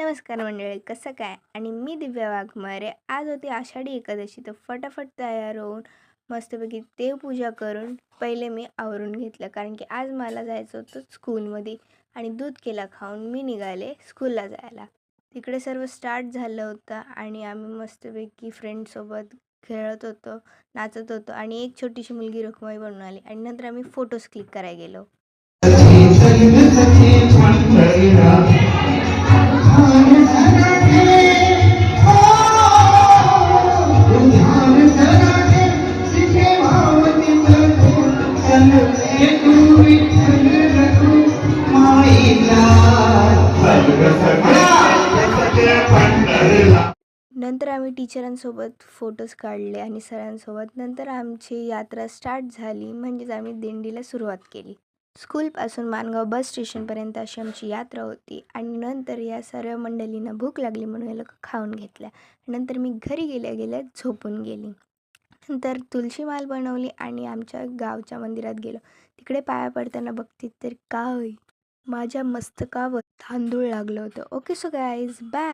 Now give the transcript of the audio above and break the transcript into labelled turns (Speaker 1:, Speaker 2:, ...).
Speaker 1: नमस्कार मंडळी, कसं काय? आणि मी दिव्या वाघमारे. आज होती आषाढी एकादशी, तर फटाफट तयार होऊन मस्तपैकी देवपूजा करून पहिले मी आवरून घेतलं, कारण की आज मला जायचं होतं स्कूलमध्ये. आणि दूध केला खाऊन मी निघाले स्कूलला जायला. तिकडे सर्व स्टार्ट झालं होतं आणि आम्ही मस्तपैकी फ्रेंडसोबत खेळत होतो, नाचत होतो आणि एक छोटीशी मुलगी रुखमाई बनून आली आणि नंतर आम्ही फोटोज क्लिक करायला गेलो. नंतर आम्ही टीचरांसोबत फोटोज काढले आणि सरांसोबत. नंतर आमची यात्रा स्टार्ट झाली, म्हणजेच आम्ही दिंडीला सुरुवात केली. स्कूलपासून माणगाव बस स्टेशनपर्यंत अशी आमची यात्रा होती. आणि नंतर या सर्व मंडळींना भूक लागली म्हणून हे लोक खाऊन घेतल्या. नंतर मी घरी गेल्या गेल्या झोपून गेली. नंतर तुळशी माळ बनवली आणि आमच्या गावच्या मंदिरात गेलो. तिकडे पाया पडताना बघते तर काय, माझ्या मस्तकावर तांदूळ लागलं होतं. Okay so guys, bye.